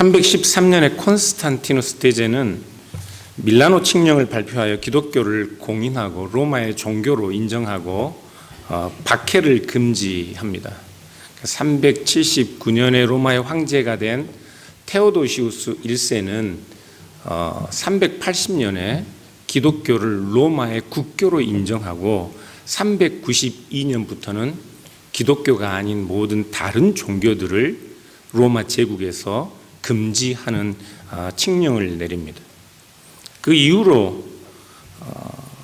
313년에 콘스탄티누스 대제는 밀라노 칙령을 발표하여 기독교를 공인하고 로마의 종교로 인정하고 박해를 금지합니다. 379년에 로마의 황제가 된 테오도시우스 1세는 380년에 기독교를 로마의 국교로 인정하고 392년부터는 기독교가 아닌 모든 다른 종교들을 로마 제국에서 금지하는 칙령을 내립니다. 그 이후로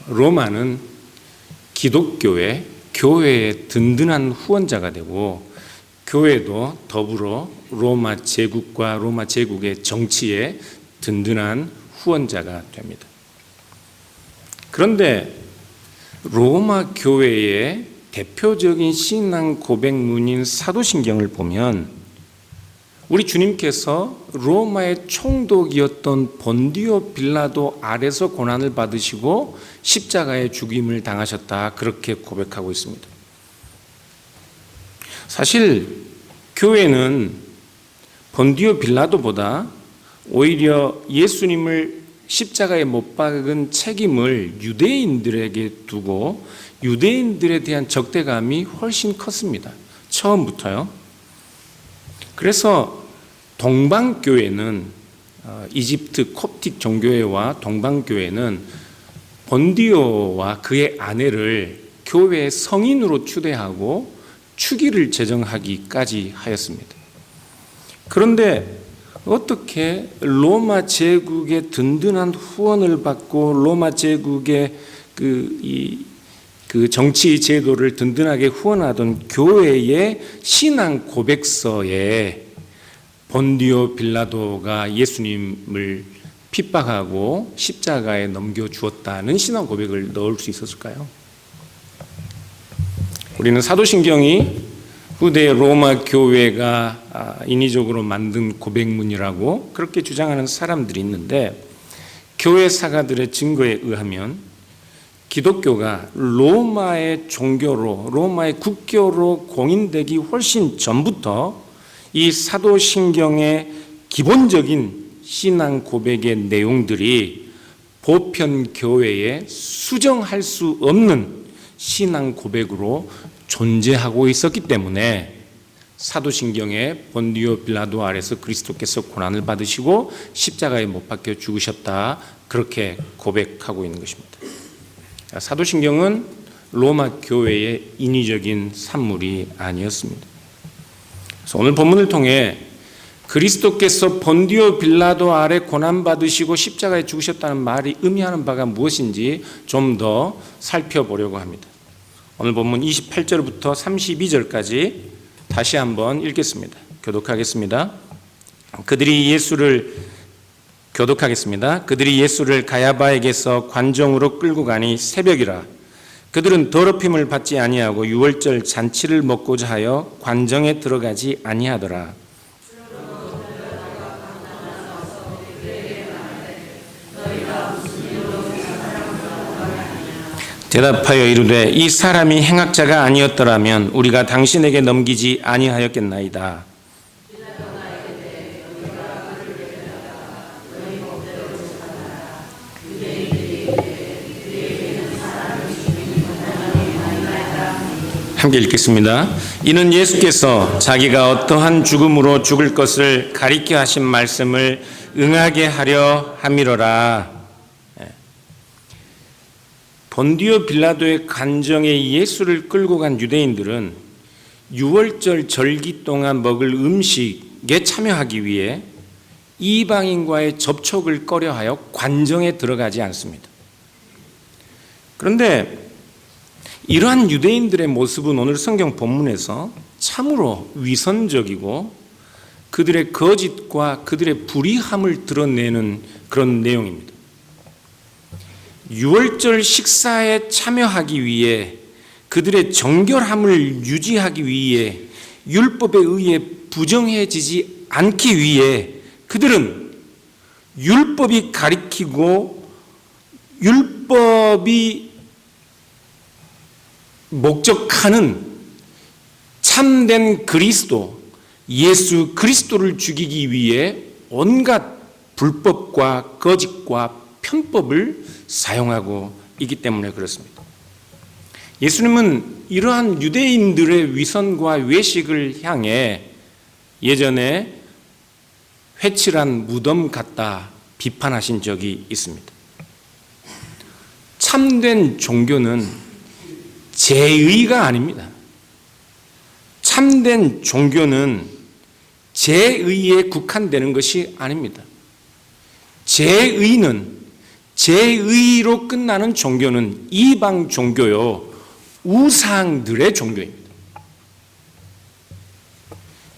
로마는 기독교의 교회의 든든한 후원자가 되고 교회도 더불어 로마 제국과 로마 제국의 정치의 든든한 후원자가 됩니다. 그런데 로마 교회의 대표적인 신앙 고백문인 사도신경을 보면 우리 주님께서 로마의 총독이었던 본디오 빌라도 아래서 고난을 받으시고 십자가에 죽임을 당하셨다, 그렇게 고백하고 있습니다. 사실 교회는 본디오 빌라도보다 오히려 예수님을 십자가에 못 박은 책임을 유대인들에게 두고 유대인들에 대한 적대감이 훨씬 컸습니다. 처음부터요. 그래서 동방교회는 이집트 콥틱 종교회와 동방교회는 본디오와 그의 아내를 교회의 성인으로 추대하고 추기를 제정하기까지 하였습니다. 그런데 어떻게 로마 제국의 든든한 후원을 받고 로마 제국의 그 정치 제도를 든든하게 후원하던 교회의 신앙 고백서에 본디오 빌라도가 예수님을 핍박하고 십자가에 넘겨주었다는 신앙 고백을 넣을 수 있었을까요? 우리는 사도신경이 후대 로마 교회가 인위적으로 만든 고백문이라고 그렇게 주장하는 사람들이 있는데, 교회 사가들의 증거에 의하면 기독교가 로마의 종교로 로마의 국교로 공인되기 훨씬 전부터 이 사도신경의 기본적인 신앙 고백의 내용들이 보편 교회에 수정할 수 없는 신앙 고백으로 존재하고 있었기 때문에 사도신경에 본디오 빌라도 아래서 그리스도께서 고난을 받으시고 십자가에 못 박혀 죽으셨다, 그렇게 고백하고 있는 것입니다. 사도신경은 로마 교회의 인위적인 산물이 아니었습니다. 그래서 오늘 본문을 통해 그리스도께서 본디오 빌라도 아래 고난받으시고 십자가에 죽으셨다는 말이 의미하는 바가 무엇인지 좀 더 살펴보려고 합니다. 오늘 본문 28절부터 32절까지 다시 한번 읽겠습니다. 교독하겠습니다. 그들이 예수를 가야바에게서 관정으로 끌고 가니 새벽이라. 그들은 더럽힘을 받지 아니하고 유월절 잔치를 먹고자 하여 관정에 들어가지 아니하더라. 대답하여 이르되 이 사람이 행악자가 아니었더라면 우리가 당신에게 넘기지 아니하였겠나이다. 함께 읽겠습니다. 이는 예수께서 자기가 어떠한 죽음으로 죽을 것을 가리켜 하신 말씀을 응하게 하려 함이로라. 본디오 빌라도의 관정에 예수를 끌고 간 유대인들은 유월절 절기 동안 먹을 음식에 참여하기 위해 이방인과의 접촉을 꺼려하여 관정에 들어가지 않습니다. 그런데 이러한 유대인들의 모습은 오늘 성경 본문에서 참으로 위선적이고 그들의 거짓과 그들의 불의함을 드러내는 그런 내용입니다. 유월절 식사에 참여하기 위해 그들의 정결함을 유지하기 위해 율법에 의해 부정해지지 않기 위해 그들은 율법이 가리키고 율법이 목적하는 참된 그리스도, 예수 그리스도를 죽이기 위해 온갖 불법과 거짓과 편법을 사용하고 있기 때문에 그렇습니다. 예수님은 이러한 유대인들의 위선과 외식을 향해 예전에 회칠한 무덤 같다 비판하신 적이 있습니다. 참된 종교는 제의가 아닙니다. 참된 종교는 제의에 국한되는 것이 아닙니다. 제의로 끝나는 종교는 이방 종교요, 우상들의 종교입니다.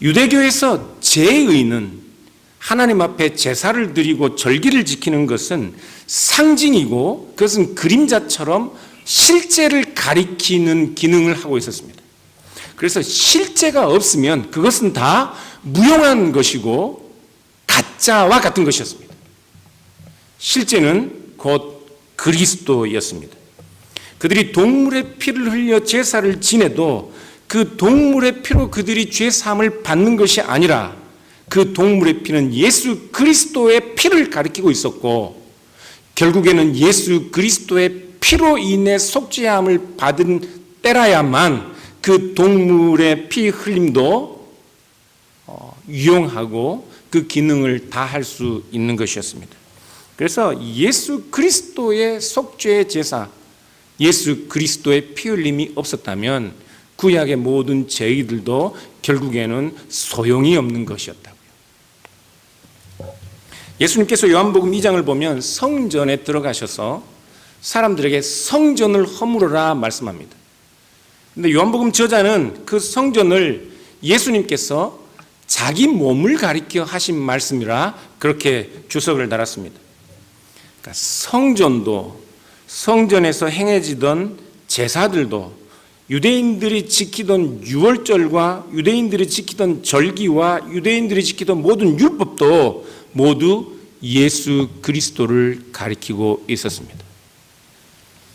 유대교에서 제의는 하나님 앞에 제사를 드리고 절기를 지키는 것은 상징이고 그것은 그림자처럼 실제를 가리키는 기능을 하고 있었습니다. 그래서 실제가 없으면 그것은 다 무용한 것이고 가짜와 같은 것이었습니다. 실제는 곧 그리스도였습니다. 그들이 동물의 피를 흘려 제사를 지내도 그 동물의 피로 그들이 죄 사함을 받는 것이 아니라 그 동물의 피는 예수 그리스도의 피를 가리키고 있었고, 결국에는 예수 그리스도의 피로 인해 속죄함을 받은 때라야만 그 동물의 피 흘림도 유용하고 그 기능을 다할 수 있는 것이었습니다. 그래서 예수 그리스도의 속죄의 제사, 예수 그리스도의 피 흘림이 없었다면 구약의 모든 제의들도 결국에는 소용이 없는 것이었다고요. 예수님께서 요한복음 2장을 보면 성전에 들어가셔서 사람들에게 성전을 허물어라 말씀합니다. 그런데 요한복음 저자는 그 성전을 예수님께서 자기 몸을 가리켜 하신 말씀이라 그렇게 주석을 달았습니다. 그러니까 성전도, 성전에서 행해지던 제사들도, 유대인들이 지키던 유월절과 유대인들이 지키던 절기와 유대인들이 지키던 모든 율법도 모두 예수 그리스도를 가리키고 있었습니다.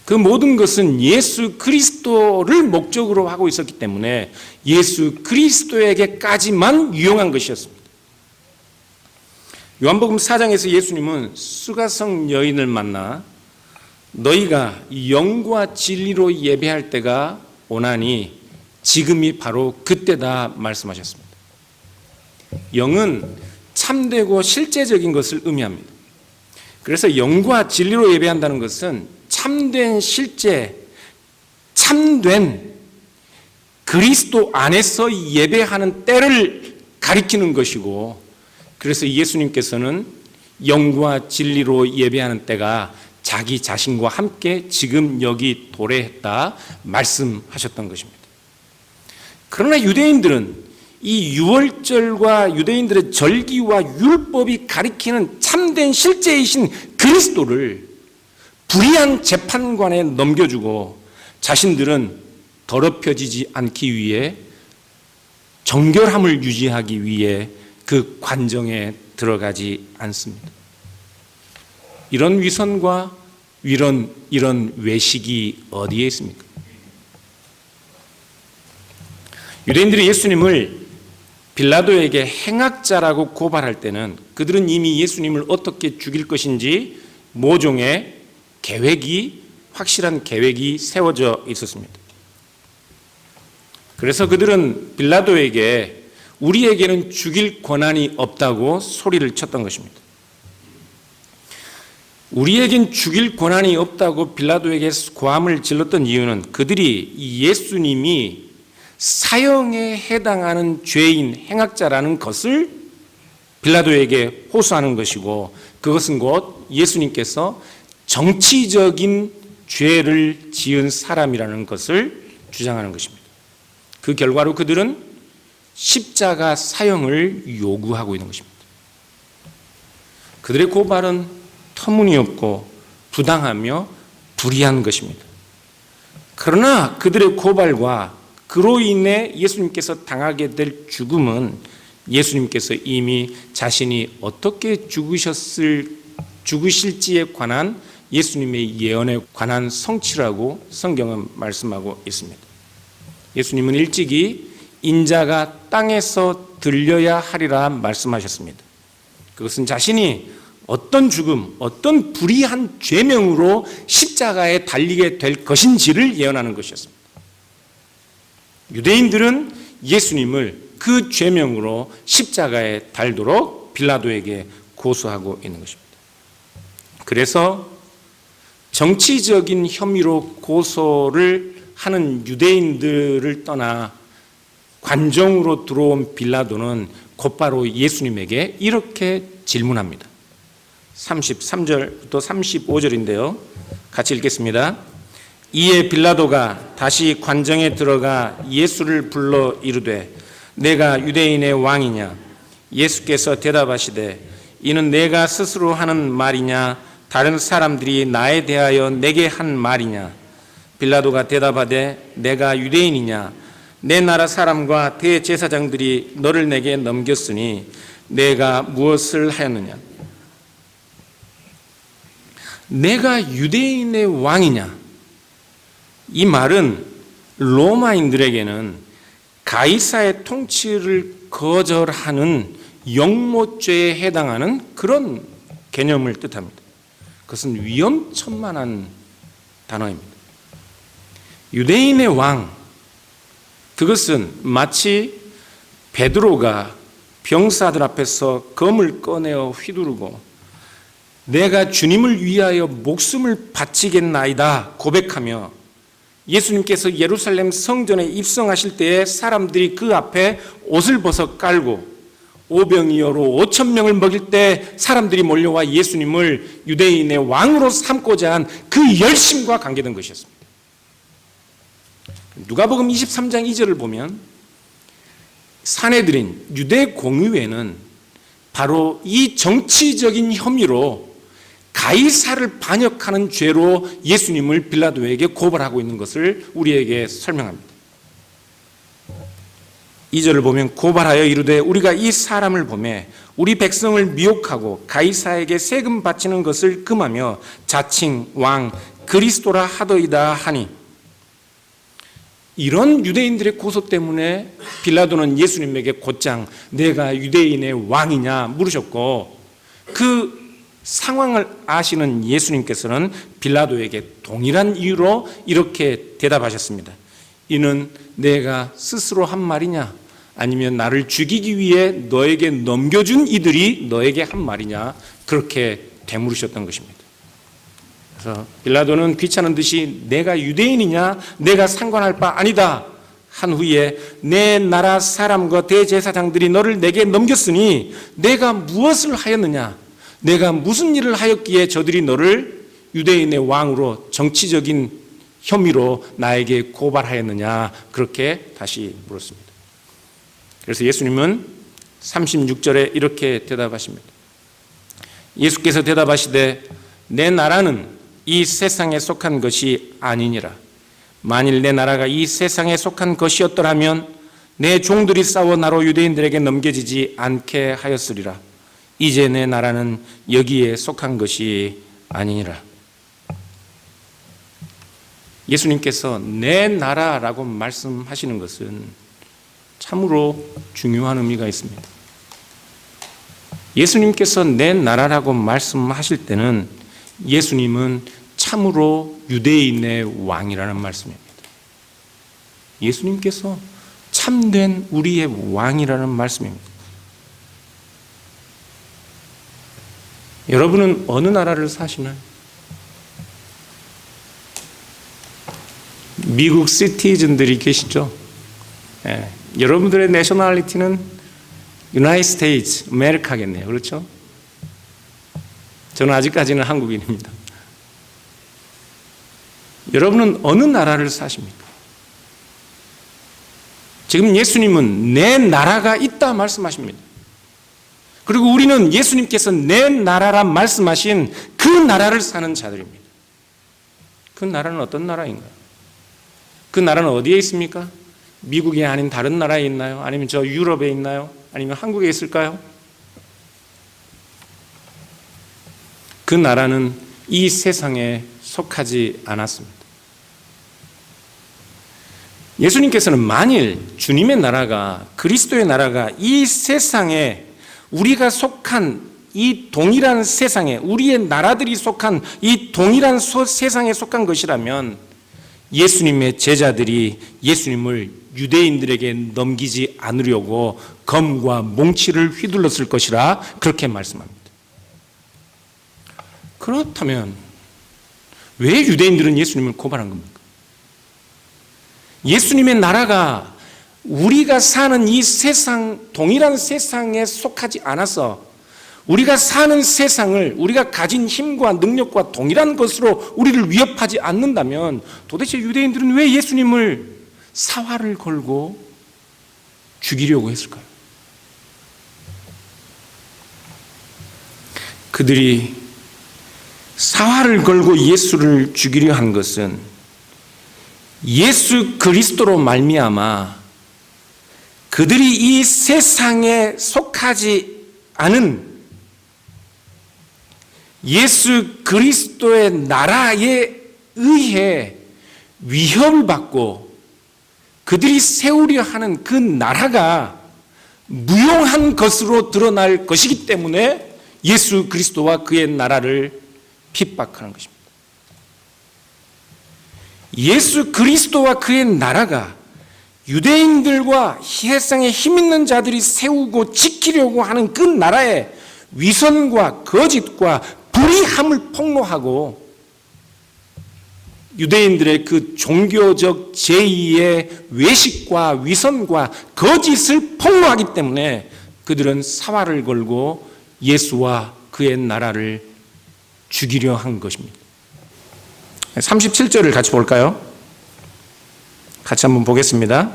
그 모든 것은 예수 그리스도를 목적으로 하고 있었기 때문에 예수 그리스도에게까지만 유용한 것이었습니다. 요한복음 4장에서 예수님은 수가성 여인을 만나 너희가 영과 진리로 예배할 때가 오나니 지금이 바로 그때다 말씀하셨습니다. 영은 참되고 실제적인 것을 의미합니다. 그래서 영과 진리로 예배한다는 것은 참된 실제, 참된 그리스도 안에서 예배하는 때를 가리키는 것이고, 그래서 예수님께서는 영과 진리로 예배하는 때가 자기 자신과 함께 지금 여기 도래했다 말씀하셨던 것입니다. 그러나 유대인들은 이 유월절과 유대인들의 절기와 율법이 가리키는 참된 실제이신 그리스도를 불의한 재판관에 넘겨주고 자신들은 더럽혀지지 않기 위해 정결함을 유지하기 위해 그 관정에 들어가지 않습니다. 이런 위선과 이런 외식이 어디에 있습니까? 유대인들이 예수님을 빌라도에게 행악자라고 고발할 때는 그들은 이미 예수님을 어떻게 죽일 것인지 모종의 확실한 계획이 세워져 있었습니다. 그래서 그들은 빌라도에게 우리에게는 죽일 권한이 없다고 소리를 쳤던 것입니다. 우리에겐 죽일 권한이 없다고 빌라도에게 고함을 질렀던 이유는 그들이 예수님이 사형에 해당하는 죄인 행악자라는 것을 빌라도에게 호소하는 것이고, 그것은 곧 예수님께서 정치적인 죄를 지은 사람이라는 것을 주장하는 것입니다. 그 결과로 그들은 십자가 사형을 요구하고 있는 것입니다. 그들의 고발은 터무니없고 부당하며 불의한 것입니다. 그러나 그들의 고발과 그로 인해 예수님께서 당하게 될 죽음은 예수님께서 이미 자신이 어떻게 죽으실지에 관한 예수님의 예언에 관한 성취라고 성경은 말씀하고 있습니다. 예수님은 일찍이 인자가 땅에서 들려야 하리라 말씀하셨습니다. 그것은 자신이 어떤 죽음, 어떤 불의한 죄명으로 십자가에 달리게 될 것인지를 예언하는 것이었습니다. 유대인들은 예수님을 그 죄명으로 십자가에 달도록 빌라도에게 고소하고 있는 것입니다. 그래서 정치적인 혐의로 고소를 하는 유대인들을 떠나 관정으로 들어온 빌라도는 곧바로 예수님에게 이렇게 질문합니다. 33절부터 35절인데요. 같이 읽겠습니다. 이에 빌라도가 다시 관정에 들어가 예수를 불러 이르되 내가 유대인의 왕이냐? 예수께서 대답하시되 이는 내가 스스로 하는 말이냐? 다른 사람들이 나에 대하여 내게 한 말이냐? 빌라도가 대답하되 내가 유대인이냐? 내 나라 사람과 대제사장들이 너를 내게 넘겼으니 내가 무엇을 하였느냐? 내가 유대인의 왕이냐? 이 말은 로마인들에게는 가이사의 통치를 거절하는 영모죄에 해당하는 그런 개념을 뜻합니다. 그것은 위험천만한 단어입니다. 유대인의 왕, 그것은 마치 베드로가 병사들 앞에서 검을 꺼내어 휘두르고 내가 주님을 위하여 목숨을 바치겠나이다 고백하며 예수님께서 예루살렘 성전에 입성하실 때에 사람들이 그 앞에 옷을 벗어 깔고 오병이어로 5,000명을 먹일 때 사람들이 몰려와 예수님을 유대인의 왕으로 삼고자 한 그 열심과 관계된 것이었습니다. 누가복음 23장 2절을 보면 산헤드린 유대 공의회는 바로 이 정치적인 혐의로 가이사를 반역하는 죄로 예수님을 빌라도에게 고발하고 있는 것을 우리에게 설명합니다. 2절을 보면 고발하여 이르되 우리가 이 사람을 보매 우리 백성을 미혹하고 가이사에게 세금 바치는 것을 금하며 자칭 왕 그리스도라 하더이다 하니, 이런 유대인들의 고소 때문에 빌라도는 예수님에게 곧장 내가 유대인의 왕이냐 물으셨고, 그 상황을 아시는 예수님께서는 빌라도에게 동일한 이유로 이렇게 대답하셨습니다. 이는 내가 스스로 한 말이냐 아니면 나를 죽이기 위해 너에게 넘겨준 이들이 너에게 한 말이냐, 그렇게 되물으셨던 것입니다. 그래서 빌라도는 귀찮은 듯이 내가 유대인이냐 내가 상관할 바 아니다 한 후에 내 나라 사람과 대제사장들이 너를 내게 넘겼으니 내가 무엇을 하였느냐, 내가 무슨 일을 하였기에 저들이 너를 유대인의 왕으로 정치적인 혐의로 나에게 고발하였느냐, 그렇게 다시 물었습니다. 그래서 예수님은 36절에 이렇게 대답하십니다. 예수께서 대답하시되 내 나라는 이 세상에 속한 것이 아니니라. 만일 내 나라가 이 세상에 속한 것이었더라면 내 종들이 싸워 나로 유대인들에게 넘겨지지 않게 하였으리라. 이제 내 나라는 여기에 속한 것이 아니니라. 예수님께서 내 나라라고 말씀하시는 것은 참으로 중요한 의미가 있습니다. 예수님께서 내 나라라고 말씀하실 때는 예수님은 참으로 유대인의 왕이라는 말씀입니다. 예수님께서 참된 우리의 왕이라는 말씀입니다. 여러분은 어느 나라를 사시나요? 미국 시티즌들이 계시죠? 예, 여러분들의 내셔널리티는 유나이티드 스테이츠, 아메리카겠네요. 그렇죠? 저는 아직까지는 한국인입니다. 여러분은 어느 나라를 사십니까? 지금 예수님은 내 나라가 있다 말씀하십니다. 그리고 우리는 예수님께서 내 나라라 말씀하신 그 나라를 사는 자들입니다. 그 나라는 어떤 나라인가요? 그 나라는 어디에 있습니까? 미국이 아닌 다른 나라에 있나요? 아니면 저 유럽에 있나요? 아니면 한국에 있을까요? 그 나라는 이 세상에 속하지 않았습니다. 예수님께서는 만일 주님의 나라가, 그리스도의 나라가 이 세상에 우리가 속한 이 동일한 세상에, 우리의 나라들이 속한 이 동일한 세상에 속한 것이라면 예수님의 제자들이 예수님을 유대인들에게 넘기지 않으려고 검과 몽치를 휘둘렀을 것이라 그렇게 말씀합니다. 그렇다면 왜 유대인들은 예수님을 고발한 겁니까? 예수님의 나라가 우리가 사는 이 세상, 동일한 세상에 속하지 않아서 우리가 사는 세상을, 우리가 가진 힘과 능력과 동일한 것으로 우리를 위협하지 않는다면 도대체 유대인들은 왜 예수님을 사활을 걸고 죽이려고 했을까요? 그들이 사활을 걸고 예수를 죽이려 한 것은 예수 그리스도로 말미암아 그들이 이 세상에 속하지 않은 예수 그리스도의 나라에 의해 위협을 받고 그들이 세우려 하는 그 나라가 무용한 것으로 드러날 것이기 때문에 예수 그리스도와 그의 나라를 핍박하는 것입니다. 예수 그리스도와 그의 나라가 유대인들과 세상에 힘있는 자들이 세우고 지키려고 하는 그 나라의 위선과 거짓과 불의함을 폭로하고 유대인들의 그 종교적 제의의 외식과 위선과 거짓을 폭로하기 때문에 그들은 사활을 걸고 예수와 그의 나라를 죽이려 한 것입니다. 37절을 같이 볼까요? 같이 한번 보겠습니다.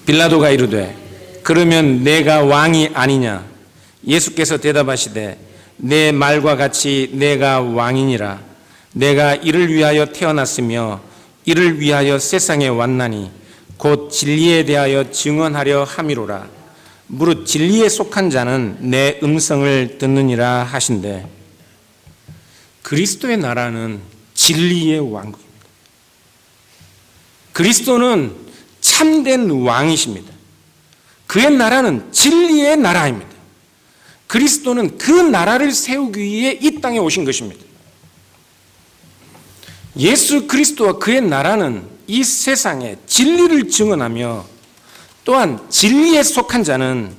빌라도가 이르되 그러면 내가 왕이 아니냐? 예수께서 대답하시되 내 말과 같이 내가 왕이니라. 내가 이를 위하여 태어났으며 이를 위하여 세상에 왔나니 곧 진리에 대하여 증언하려 함이로라. 무릇 진리에 속한 자는 내 음성을 듣느니라 하신대. 그리스도의 나라는 진리의 왕국입니다. 그리스도는 참된 왕이십니다. 그의 나라는 진리의 나라입니다. 그리스도는 그 나라를 세우기 위해 이 땅에 오신 것입니다. 예수 그리스도와 그의 나라는 이 세상에 진리를 증언하며 또한 진리에 속한 자는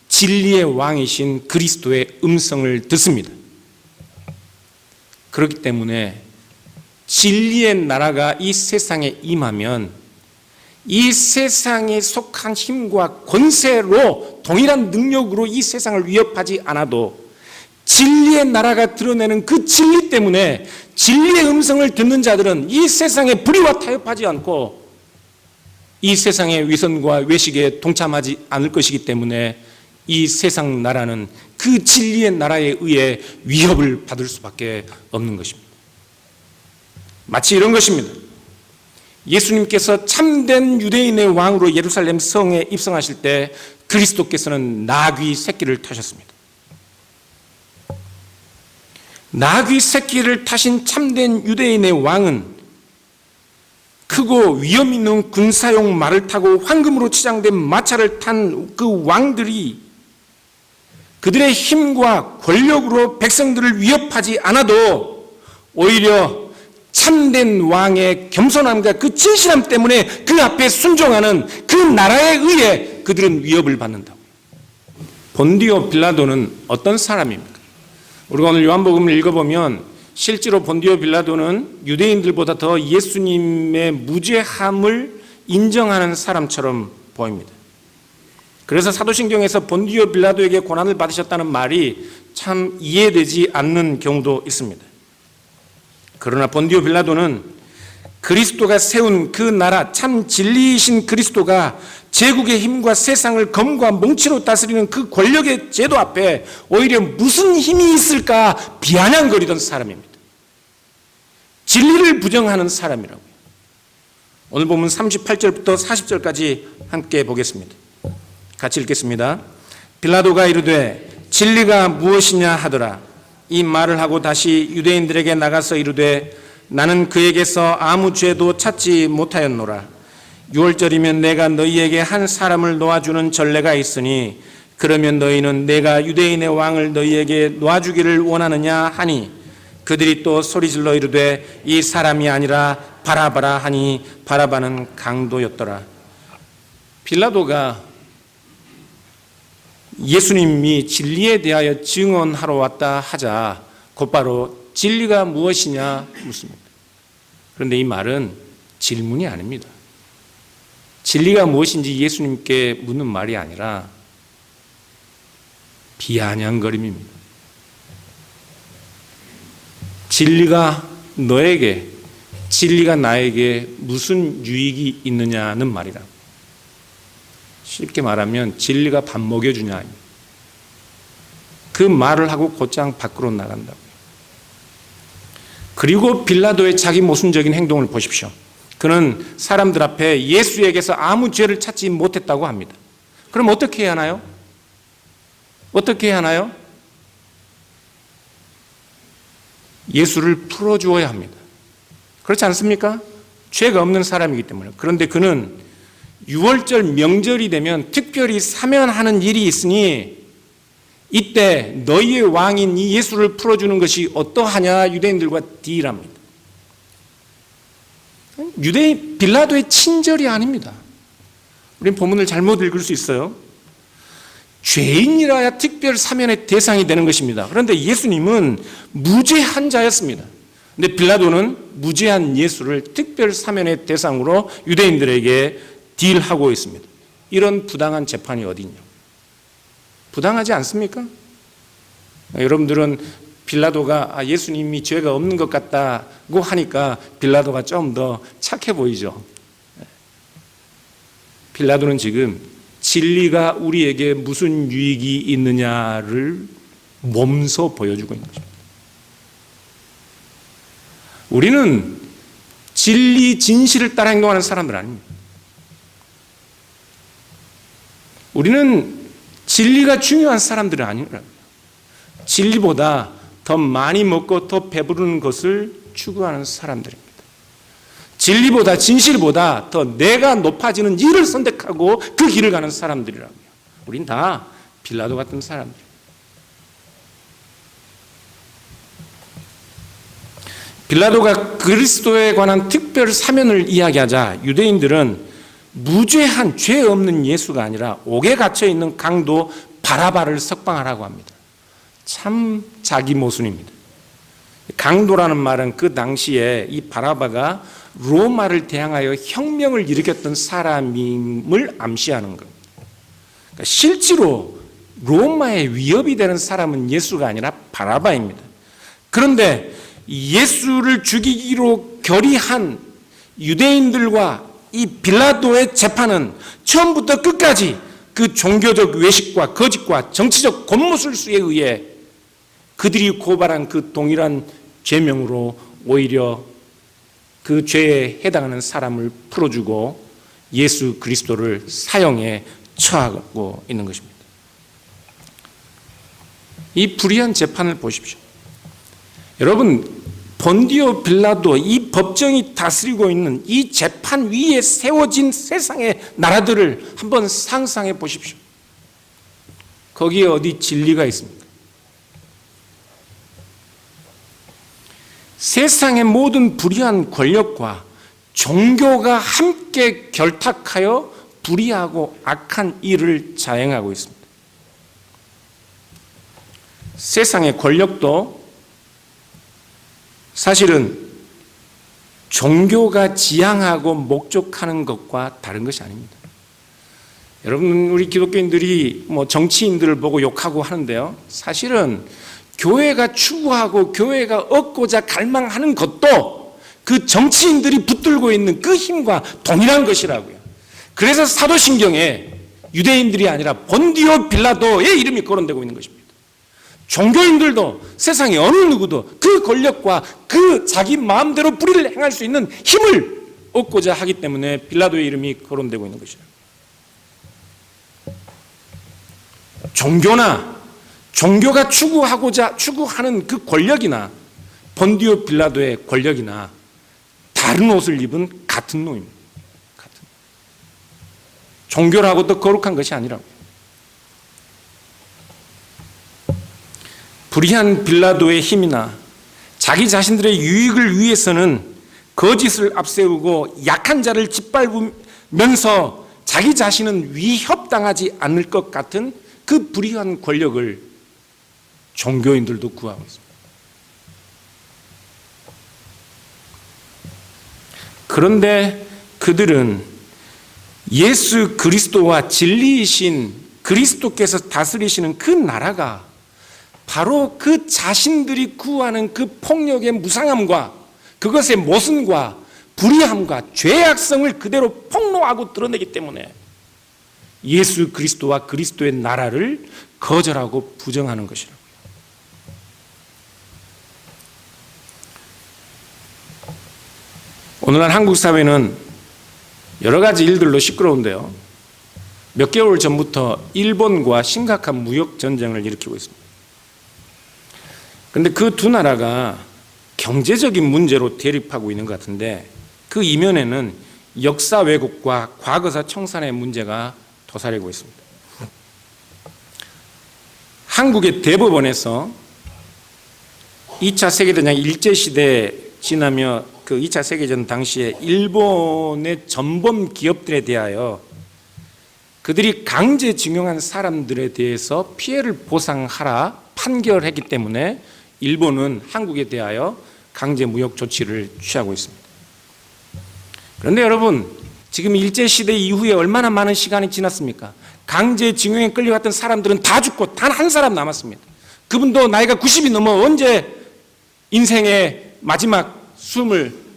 진리의 왕이신 그리스도의 음성을 듣습니다. 그렇기 때문에 진리의 나라가 이 세상에 임하면 이 세상에 속한 힘과 권세로 동일한 능력으로 이 세상을 위협하지 않아도 진리의 나라가 드러내는 그 진리 때문에 진리의 음성을 듣는 자들은 이 세상의 불의와 타협하지 않고 이 세상의 위선과 외식에 동참하지 않을 것이기 때문에 이 세상 나라는 그 진리의 나라에 의해 위협을 받을 수밖에 없는 것입니다. 마치 이런 것입니다. 예수님께서 참된 유대인의 왕으로 예루살렘 성에 입성하실 때 그리스도께서는 나귀 새끼를 타셨습니다. 나귀 새끼를 타신 참된 유대인의 왕은 크고 위험 있는 군사용 말을 타고 황금으로 치장된 마차를 탄 그 왕들이 그들의 힘과 권력으로 백성들을 위협하지 않아도 오히려 참된 왕의 겸손함과 그 진실함 때문에 그 앞에 순종하는 그 나라에 의해 그들은 위협을 받는다고. 본디오 빌라도는 어떤 사람입니까? 우리가 오늘 요한복음을 읽어보면 실제로 본디오 빌라도는 유대인들보다 더 예수님의 무죄함을 인정하는 사람처럼 보입니다. 그래서 사도신경에서 본디오 빌라도에게 고난을 받으셨다는 말이 참 이해되지 않는 경우도 있습니다. 그러나 본디오 빌라도는 그리스도가 세운 그 나라, 참 진리이신 그리스도가 제국의 힘과 세상을 검과 몽치로 다스리는 그 권력의 제도 앞에 오히려 무슨 힘이 있을까 비아냥거리던 사람입니다. 진리를 부정하는 사람이라고요. 오늘 보면 38절부터 40절까지 함께 보겠습니다. 같이 읽겠습니다. 빌라도가 이르되 진리가 무엇이냐 하더라. 이 말을 하고 다시 유대인들에게 나가서 이르되 나는 그에게서 아무 죄도 찾지 못하였노라. 6월절이면 내가 너희에게 한 사람을 놓아주는 전례가 있으니 그러면 너희는 내가 유대인의 왕을 너희에게 놓아주기를 원하느냐 하니 그들이 또 소리질러 이르되 이 사람이 아니라 바라바라 하니 바라바는 강도였더라. 빌라도가 예수님이 진리에 대하여 증언하러 왔다 하자 곧바로 진리가 무엇이냐 묻습니다. 그런데 이 말은 질문이 아닙니다. 진리가 무엇인지 예수님께 묻는 말이 아니라 비아냥거림입니다. 진리가 너에게, 진리가 나에게 무슨 유익이 있느냐는 말이라. 쉽게 말하면 진리가 밥 먹여주냐. 그 말을 하고 곧장 밖으로 나간다고. 그리고 빌라도의 자기 모순적인 행동을 보십시오. 그는 사람들 앞에 예수에게서 아무 죄를 찾지 못했다고 합니다. 그럼 어떻게 해야 하나요? 어떻게 해야 하나요? 예수를 풀어주어야 합니다. 그렇지 않습니까? 죄가 없는 사람이기 때문에. 그런데 그는 6월절 명절이 되면 특별히 사면하는 일이 있으니 이때 너희의 왕인 이 예수를 풀어주는 것이 어떠하냐 유대인들과 딜합니다. 빌라도의 친절이 아닙니다. 우리는 본문을 잘못 읽을 수 있어요. 죄인이라야 특별 사면의 대상이 되는 것입니다. 그런데 예수님은 무죄한 자였습니다. 근데 빌라도는 무죄한 예수를 특별 사면의 대상으로 유대인들에게 딜하고 있습니다. 이런 부당한 재판이 어디냐? 부당하지 않습니까? 여러분들은 빌라도가 예수님이 죄가 없는 것 같다고 하니까 빌라도가 좀 더 착해 보이죠. 빌라도는 지금 진리가 우리에게 무슨 유익이 있느냐를 몸소 보여주고 있는 것입니다. 우리는 진리, 진실을 따라 행동하는 사람들 아닙니다. 우리는 진리가 중요한 사람들은 아니라 진리보다 더 많이 먹고 더 배부르는 것을 추구하는 사람들입니다. 진리보다, 진실보다 더 내가 높아지는 일을 선택하고 그 길을 가는 사람들이라고요. 우린 다 빌라도 같은 사람들. 빌라도가 그리스도에 관한 특별 사면을 이야기하자 유대인들은 무죄한 죄 없는 예수가 아니라 옥에 갇혀 있는 강도 바라바를 석방하라고 합니다. 참 자기 모순입니다. 강도라는 말은 그 당시에 이 바라바가 로마를 대항하여 혁명을 일으켰던 사람임을 암시하는 겁니다. 그러니까 실제로 로마의 위협이 되는 사람은 예수가 아니라 바라바입니다. 그런데 예수를 죽이기로 결의한 유대인들과 이 빌라도의 재판은 처음부터 끝까지 그 종교적 외식과 거짓과 정치적 곤모술수에 의해 그들이 고발한 그 동일한 죄명으로 오히려 그 죄에 해당하는 사람을 풀어주고 예수 그리스도를 사형에 처하고 있는 것입니다. 이 불의한 재판을 보십시오. 여러분, 본디오 빌라도, 이 법정이 다스리고 있는 이 재판 위에 세워진 세상의 나라들을 한번 상상해 보십시오. 거기에 어디 진리가 있습니까? 세상의 모든 불의한 권력과 종교가 함께 결탁하여 불의하고 악한 일을 자행하고 있습니다. 세상의 권력도 사실은 종교가 지향하고 목적하는 것과 다른 것이 아닙니다. 여러분, 우리 기독교인들이 정치인들을 보고 욕하고 하는데요. 사실은 교회가 추구하고 교회가 얻고자 갈망하는 것도 그 정치인들이 붙들고 있는 그 힘과 동일한 것이라고요. 그래서 사도신경에 유대인들이 아니라 본디오 빌라도의 이름이 거론되고 있는 것입니다. 종교인들도 세상에 어느 누구도 그 권력과 그 자기 마음대로 불의를 행할 수 있는 힘을 얻고자 하기 때문에 빌라도의 이름이 거론되고 있는 것이죠. 종교가 추구하는 그 권력이나 본디오 빌라도의 권력이나 다른 옷을 입은 같은 놈입니다. 종교라고 더 거룩한 것이 아니라고. 불의한 빌라도의 힘이나 자기 자신들의 유익을 위해서는 거짓을 앞세우고 약한 자를 짓밟으면서 자기 자신은 위협당하지 않을 것 같은 그 불의한 권력을 종교인들도 구하고 있습니다. 그런데 그들은 예수 그리스도와 진리이신 그리스도께서 다스리시는 그 나라가 바로 그 자신들이 구하는 그 폭력의 무상함과 그것의 모순과 불의함과 죄악성을 그대로 폭로하고 드러내기 때문에 예수 그리스도와 그리스도의 나라를 거절하고 부정하는 것이라고요. 오늘날 한국 사회는 여러 가지 일들로 시끄러운데요. 몇 개월 전부터 일본과 심각한 무역 전쟁을 일으키고 있습니다. 그런데 그 두 나라가 경제적인 문제로 대립하고 있는 것 같은데 그 이면에는 역사 왜곡과 과거사 청산의 문제가 도사리고 있습니다. 한국의 대법원에서 2차 세계대전 일제시대 지나며 그 2차 세계대전 당시에 일본의 전범 기업들에 대하여 그들이 강제징용한 사람들에 대해서 피해를 보상하라 판결했기 때문에 일본은 한국에 대하여 강제무역 조치를 취하고 있습니다. 그런데 여러분, 지금 일제시대 이후에 얼마나 많은 시간이 지났습니까? 강제징용에 끌려갔던 사람들은 다 죽고 단 한 사람 남았습니다. 그분도 나이가 90이 넘어 언제 인생의 마지막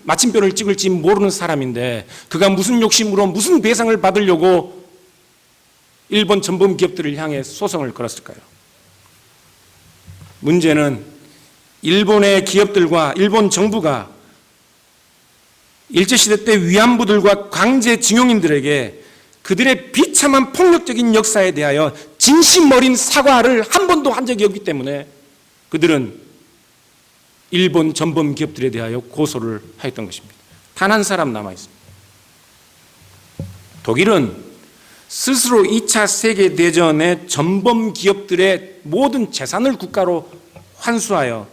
마침표를 찍을지 모르는 사람인데 그가 무슨 욕심으로 무슨 배상을 받으려고 일본 전범 기업들을 향해 소송을 걸었을까요? 문제는 일본의 기업들과 일본 정부가 일제시대 때 위안부들과 강제징용인들에게 그들의 비참한 폭력적인 역사에 대하여 진심 어린 사과를 한 번도 한 적이 없기 때문에 그들은 일본 전범 기업들에 대하여 고소를 하였던 것입니다. 단 한 사람 남아 있습니다. 독일은 스스로 2차 세계대전의 전범 기업들의 모든 재산을 국가로 환수하여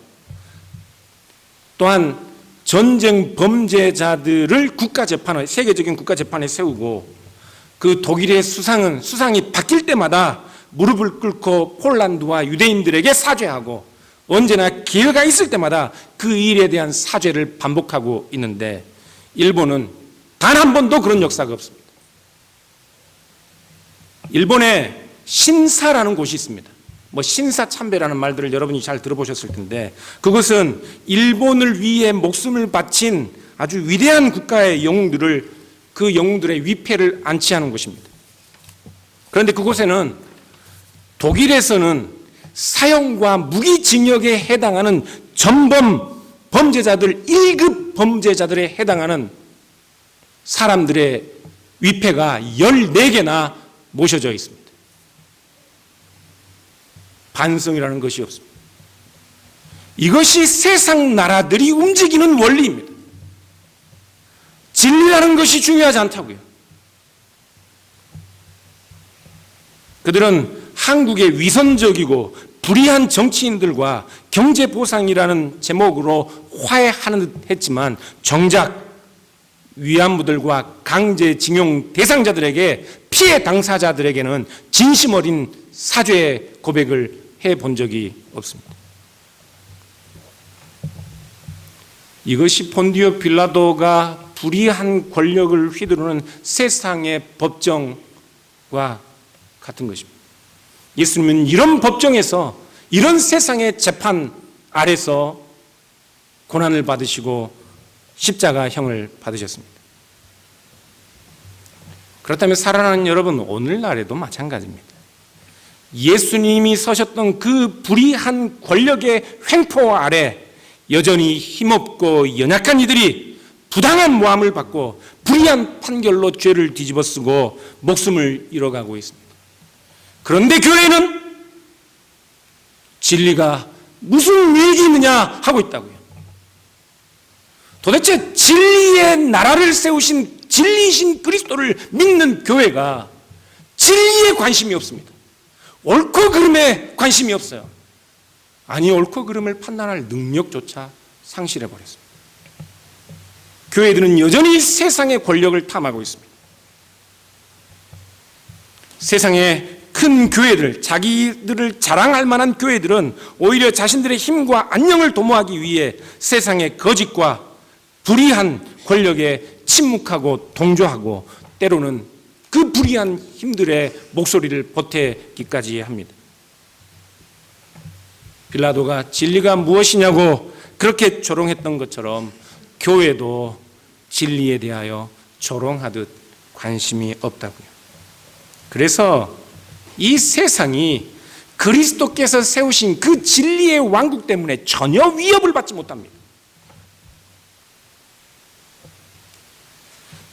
또한 전쟁 범죄자들을 국가재판에, 세계적인 국가재판에 세우고 그 독일의 수상이 바뀔 때마다 무릎을 꿇고 폴란드와 유대인들에게 사죄하고 언제나 기회가 있을 때마다 그 일에 대한 사죄를 반복하고 있는데 일본은 단 한 번도 그런 역사가 없습니다. 일본에 신사라는 곳이 있습니다. 신사참배라는 말들을 여러분이 잘 들어보셨을 텐데 그것은 일본을 위해 목숨을 바친 아주 위대한 국가의 영웅들을 그 영웅들의 위패를 안치하는 곳입니다. 그런데 그곳에는 독일에서는 사형과 무기징역에 해당하는 전범 범죄자들 1급 범죄자들에 해당하는 사람들의 위패가 14개나 모셔져 있습니다. 반성이라는 것이 없습니다. 이것이 세상 나라들이 움직이는 원리입니다. 진리라는 것이 중요하지 않다고요. 그들은 한국의 위선적이고 불의한 정치인들과 경제보상이라는 제목으로 화해하는 듯 했지만 정작 위안부들과 강제징용 대상자들에게 피해 당사자들에게는 진심 어린 사죄의 고백을 해본 적이 없습니다. 이것이 본디오 빌라도가 불의한 권력을 휘두르는 세상의 법정과 같은 것입니다. 예수님은 이런 법정에서 이런 세상의 재판 아래서 고난을 받으시고 십자가형을 받으셨습니다. 그렇다면 사랑하는 여러분, 오늘날에도 마찬가지입니다. 예수님이 서셨던 그 불의한 권력의 횡포 아래 여전히 힘없고 연약한 이들이 부당한 모함을 받고 불의한 판결로 죄를 뒤집어쓰고 목숨을 잃어가고 있습니다. 그런데 교회는 진리가 무슨 유익이 있느냐 하고 있다고요. 도대체 진리의 나라를 세우신 진리이신 그리스도를 믿는 교회가 진리에 관심이 없습니다. 옳고 그름에 관심이 없어요. 아니 옳고 그름을 판단할 능력조차 상실해버렸습니다. 교회들은 여전히 세상의 권력을 탐하고 있습니다. 세상의 큰 교회들, 자기들을 자랑할 만한 교회들은 오히려 자신들의 힘과 안녕을 도모하기 위해 세상의 거짓과 불의한 권력에 침묵하고 동조하고 때로는 그 불의한 힘들의 목소리를 보태기까지 합니다. 빌라도가 진리가 무엇이냐고 그렇게 조롱했던 것처럼 교회도 진리에 대하여 조롱하듯 관심이 없다고요. 그래서 이 세상이 그리스도께서 세우신 그 진리의 왕국 때문에 전혀 위협을 받지 못합니다.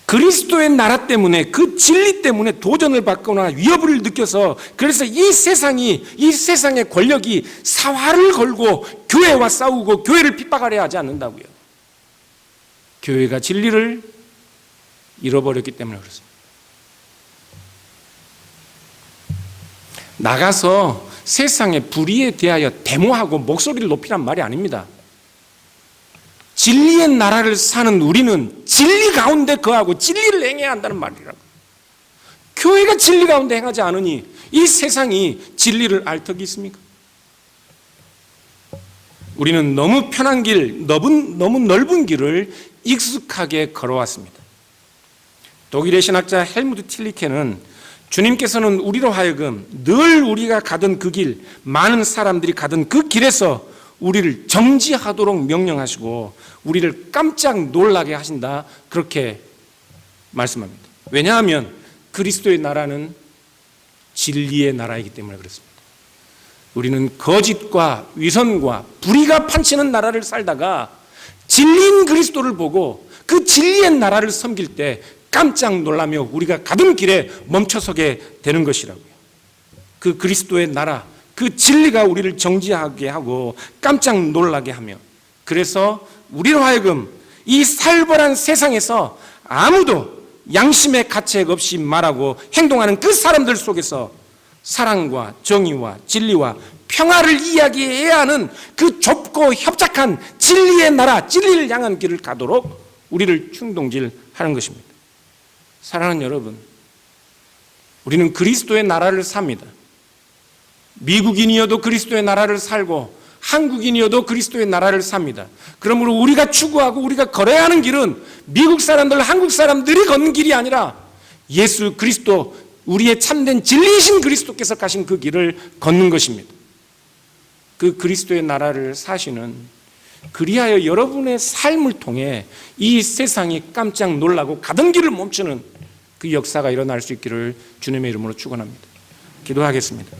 그리스도의 나라 때문에, 그 진리 때문에 도전을 받거나 위협을 느껴서, 그래서 이 세상의 권력이 사활을 걸고 교회와 싸우고 교회를 핍박하려 하지 않는다고요. 교회가 진리를 잃어버렸기 때문에 그렇습니다. 나가서 세상의 불의에 대하여 데모하고 목소리를 높이란 말이 아닙니다. 진리의 나라를 사는 우리는 진리 가운데 거하고 진리를 행해야 한다는 말이라고. 교회가 진리 가운데 행하지 않으니 이 세상이 진리를 알 턱이 있습니까? 우리는 너무 편한 길, 너무 넓은 길을 익숙하게 걸어왔습니다. 독일의 신학자 헬무트 틸리케는 주님께서는 우리로 하여금 늘 우리가 가던 그 길, 많은 사람들이 가던 그 길에서 우리를 정지하도록 명령하시고 우리를 깜짝 놀라게 하신다, 그렇게 말씀합니다. 왜냐하면 그리스도의 나라는 진리의 나라이기 때문에 그렇습니다. 우리는 거짓과 위선과 불의가 판치는 나라를 살다가 진리인 그리스도를 보고 그 진리의 나라를 섬길 때 깜짝 놀라며 우리가 가던 길에 멈춰서게 되는 것이라고요. 그 그리스도의 나라, 그 진리가 우리를 정지하게 하고 깜짝 놀라게 하며, 그래서 우리로 하여금 이 살벌한 세상에서 아무도 양심의 가책 없이 말하고 행동하는 그 사람들 속에서 사랑과 정의와 진리와 평화를 이야기해야 하는 그 좁고 협착한 진리의 나라, 진리를 향한 길을 가도록 우리를 충동질하는 것입니다. 사랑하는 여러분, 우리는 그리스도의 나라를 삽니다. 미국인이어도 그리스도의 나라를 살고 한국인이어도 그리스도의 나라를 삽니다. 그러므로 우리가 추구하고 우리가 걸어야 하는 길은 미국 사람들, 한국 사람들이 걷는 길이 아니라 예수 그리스도, 우리의 참된 진리이신 그리스도께서 가신 그 길을 걷는 것입니다. 그 그리스도의 나라를 사시는, 그리하여 여러분의 삶을 통해 이 세상이 깜짝 놀라고 가던 길을 멈추는 그 역사가 일어날 수 있기를 주님의 이름으로 축원합니다. 기도하겠습니다.